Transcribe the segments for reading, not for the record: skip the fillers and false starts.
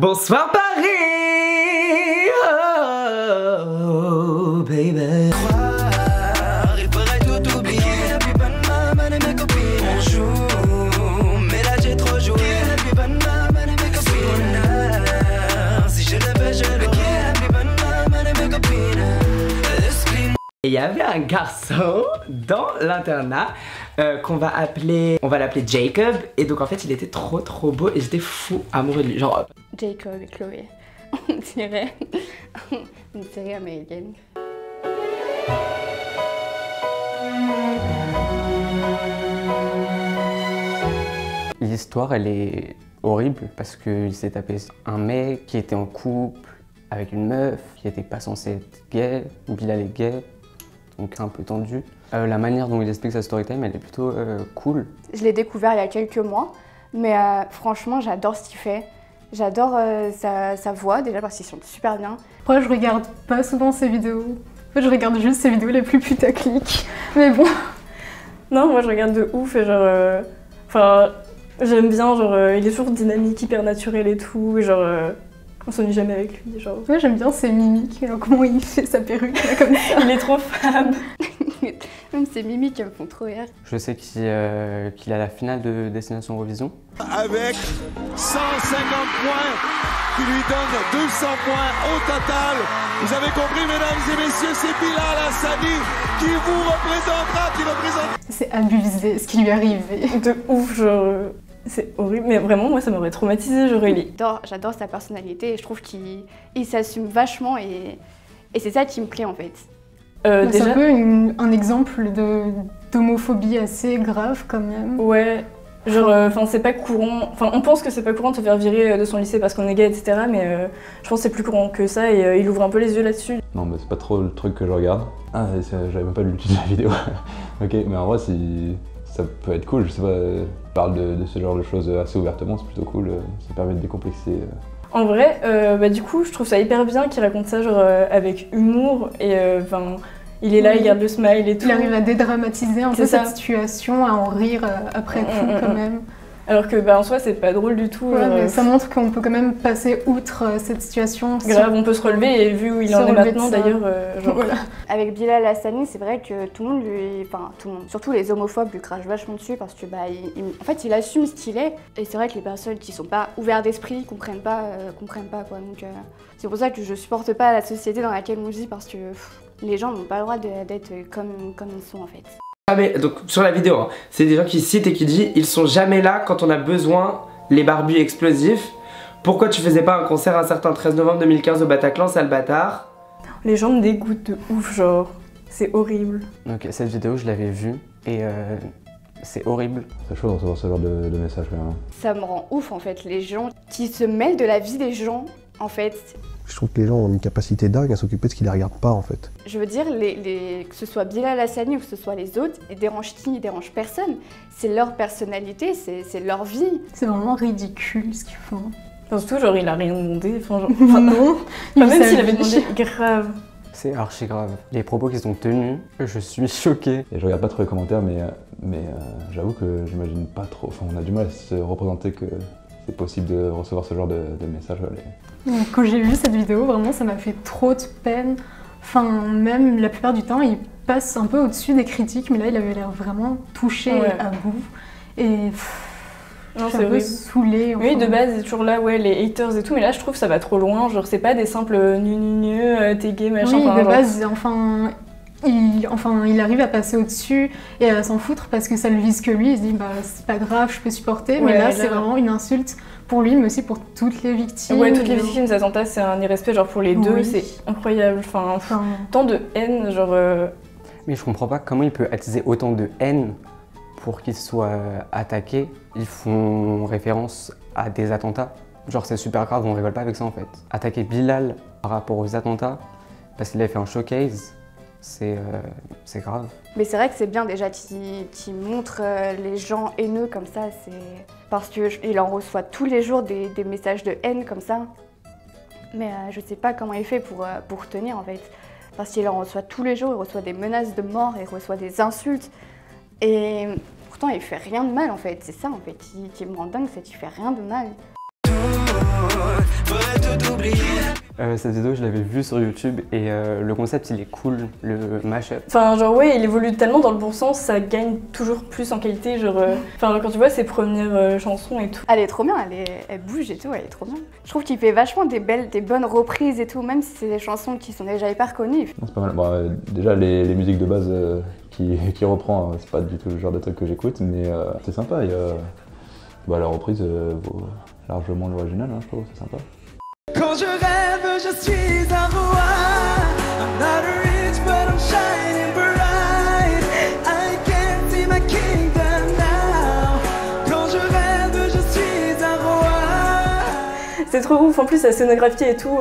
Bonsoir Paris, oh baby. Il faudrait tout oublier. Happy Panama, mes copines. On joue, mais là j'ai trop joué. Happy Panama, mes copines. Si je le fais, je le fais. Happy Panama, mes copines. Et il y avait un garçon dans l'internat qu'on va l'appeler Jacob. Et donc en fait il était trop beau et j'étais fou amoureux de lui. Genre Jacob et Chloé, on dirait une série américaine. L'histoire elle est horrible parce qu'il s'est tapé un mec qui était en couple avec une meuf qui était pas censée être gay, Bilal est gay, donc un peu tendu. La manière dont il explique sa story time elle est plutôt cool. Je l'ai découvert il y a quelques mois, mais franchement j'adore ce qu'il fait. J'adore sa voix déjà parce qu'il chante super bien. Après je regarde pas souvent ses vidéos. En fait je regarde juste ses vidéos les plus putaclic. Mais bon. Non, moi je regarde de ouf et genre... Enfin, j'aime bien, genre il est toujours dynamique, hyper naturel et tout, et genre... on s'ennuie jamais avec lui, genre... Moi j'aime bien ses mimiques, genre comment il fait sa perruque là, comme ça. Il est trop fab. Même ses mimiques elles me font trop rire. Je sais qu'il a la finale de Destination Eurovision. Avec 150 points qui lui donne 200 points au total. Vous avez compris mesdames et messieurs, c'est Bilal Hassani qui vous représentera, qui représente... C'est abusé ce qui lui est arrivé. De ouf, genre... C'est horrible, mais vraiment moi ça m'aurait traumatisé, genre il est... J'adore sa personnalité et je trouve qu'il s'assume vachement et c'est ça qui me plaît en fait. C'est Déjà... un peu un exemple d'homophobie assez grave quand même. Ouais, genre, enfin c'est pas courant, enfin on pense que c'est pas courant de se faire virer de son lycée parce qu'on est gay, etc. Mais je pense que c'est plus courant que ça et il ouvre un peu les yeux là-dessus. Non mais c'est pas trop le truc que je regarde. Ah j'avais même pas lu le titre de la vidéo. Ok, mais en vrai si ça peut être cool, je sais pas, parle de ce genre de choses assez ouvertement, c'est plutôt cool, ça permet de décomplexer. En vrai, bah du coup je trouve ça hyper bien qu'il raconte ça genre avec humour et enfin... Il est là, il garde le smile et tout. Il arrive à dédramatiser un peu cette situation, à en rire après coup quand même. Alors que bah, en soi c'est pas drôle du tout. Ouais, mais ça montre qu'on peut quand même passer outre cette situation. Grave, on peut se relever et vu où il en est maintenant d'ailleurs. Voilà. Avec Bilal Hassani, c'est vrai que tout le monde tout le monde, surtout les homophobes lui crachent vachement dessus parce que bah, en fait il assume ce qu'il est. Et c'est vrai que les personnes qui sont pas ouvertes d'esprit comprennent pas quoi. Donc c'est pour ça que je supporte pas la société dans laquelle on vit parce que les gens n'ont pas le droit d'être comme ils sont en fait. Ah mais donc sur la vidéo, hein, c'est des gens qui citent et qui disent ils sont jamais là quand on a besoin, les barbus explosifs. Pourquoi tu faisais pas un concert un certain 13 novembre 2015 au Bataclan, sale bâtard? Les gens me dégoûtent de ouf, genre, c'est horrible. Donc cette vidéo je l'avais vue et c'est horrible. C'est chaud de recevoir ce genre de message quand même. Ça me rend ouf en fait, les gens qui se mêlent de la vie des gens en fait. Je trouve que les gens ont une capacité dingue à s'occuper de ce qui les regarde pas en fait. Je veux dire, que ce soit Bilal Hassani ou que ce soit les autres, ils dérangent qui, ils dérangent personne. C'est leur personnalité, c'est leur vie. C'est vraiment ridicule ce qu'ils font. Enfin, surtout, genre, il a rien demandé. Enfin, genre, non, même s'il avait demandé, grave. C'est archi grave. Les propos qui sont tenus, je suis choquée. Et je regarde pas trop les commentaires, mais j'avoue que j'imagine pas trop. Enfin, on a du mal à se représenter que c'est possible de recevoir ce genre de messages. Quand j'ai vu cette vidéo, vraiment ça m'a fait trop de peine. Enfin, même la plupart du temps, il passe un peu au-dessus des critiques, mais là il avait l'air vraiment touché à bout. Et je suis un peu saoulée. Enfin. Oui, de base, il est toujours là, ouais, les haters et tout, mais là je trouve que ça va trop loin. Genre, c'est pas des simples t'es gay, machin. Oui, enfin, de base, il arrive à passer au-dessus et à s'en foutre parce que ça le vise que lui. Il se dit, bah c'est pas grave, je peux supporter. Mais là, c'est vraiment une insulte pour lui, mais aussi pour toutes les victimes. Ouais, toutes les victimes d'attentats, c'est un irrespect, genre pour les deux, c'est incroyable. Enfin, tant de haine, genre. Mais je comprends pas comment il peut attiser autant de haine pour qu'il soit attaqué. Ils font référence à des attentats. Genre, c'est super grave, on rigole pas avec ça en fait. Attaquer Bilal par rapport aux attentats parce qu'il a fait un showcase. C'est grave. Mais c'est vrai que c'est bien déjà qu'il montre les gens haineux comme ça, parce qu'il en reçoit tous les jours des messages de haine comme ça. Mais je sais pas comment il fait pour tenir en fait. Parce qu'il en reçoit tous les jours, il reçoit des menaces de mort, il reçoit des insultes. Et pourtant il fait rien de mal en fait, c'est ça en fait qui me rend dingue, c'est qu'il fait rien de mal. Cette vidéo, je l'avais vue sur YouTube et le concept, il est cool, le mashup. Enfin, genre, ouais, il évolue tellement dans le bon sens, ça gagne toujours plus en qualité. Genre, enfin, quand tu vois ses premières chansons et tout. Elle est trop bien, elle bouge et tout, elle est trop bien. Je trouve qu'il fait vachement des bonnes reprises et tout, même si c'est des chansons qui sont déjà hyper connues. C'est pas mal. Bon, déjà, les musiques de base qui reprend, c'est pas du tout le genre de truc que j'écoute, mais c'est sympa. La reprise vaut largement l'original, hein, je trouve, c'est sympa. Quand je rêve, je suis un roi. I'm not rich, but I'm shining bright. I can see my kingdom now. Quand je rêve, je suis un roi. C'est trop ouf, en plus la scénographie et tout,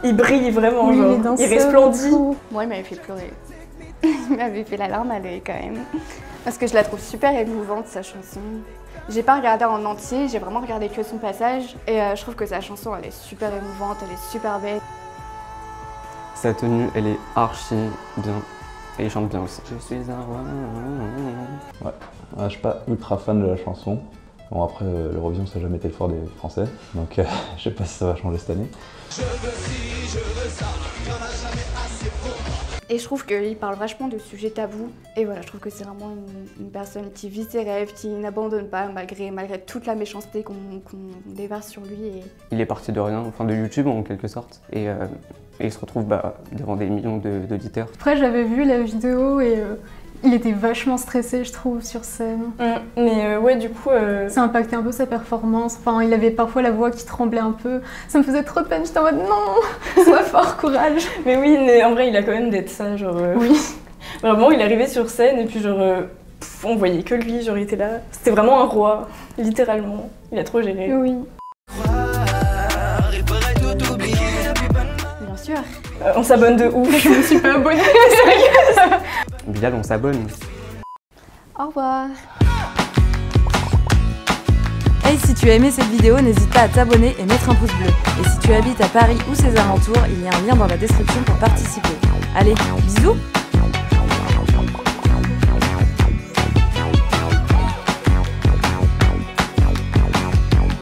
il brille vraiment, Oui, genre, il resplendit. Moi, il m'avait fait pleurer. Il m'avait fait la larme à l'œil quand même. Parce que je la trouve super émouvante, sa chanson. J'ai pas regardé en entier, j'ai vraiment regardé que son passage. Et je trouve que sa chanson, elle est super émouvante, elle est super belle. Sa tenue, elle est archi bien. Et il chante bien aussi. Je suis un roi. Ouais, je suis pas ultra fan de la chanson. Bon, après, l'Eurovision, ça n'a jamais été le fort des Français. Donc, je sais pas si ça va changer cette année. Je veux ci, je veux ça, il y en a jamais assez pour moi. Et je trouve qu'il parle vachement de sujets tabous. Et voilà, je trouve que c'est vraiment une personne qui vit ses rêves, qui n'abandonne pas malgré toute la méchanceté qu'on déverse sur lui. Et... Il est parti de rien, enfin de YouTube en quelque sorte. Et il se retrouve devant des millions d'auditeurs. Après, j'avais vu la vidéo et il était vachement stressé, je trouve, sur scène. Mais ouais, du coup... Ça impactait un peu sa performance. Enfin, il avait parfois la voix qui tremblait un peu. Ça me faisait trop de peine, j'étais en mode non, sois fort, courage. Mais oui, mais en vrai, il a quand même d'être ça, genre... Oui. Vraiment, il est arrivé sur scène et puis genre... on voyait que lui, genre, il était là. C'était vraiment un roi, littéralement. Il a trop géré. Oui. Bien sûr. On s'abonne de ouf. Je me suis pas abonnée. Bilal, on s'abonne. Au revoir. Hey, si tu as aimé cette vidéo, n'hésite pas à t'abonner et mettre un pouce bleu. Et si tu habites à Paris ou ses alentours, il y a un lien dans la description pour participer. Allez, bisous!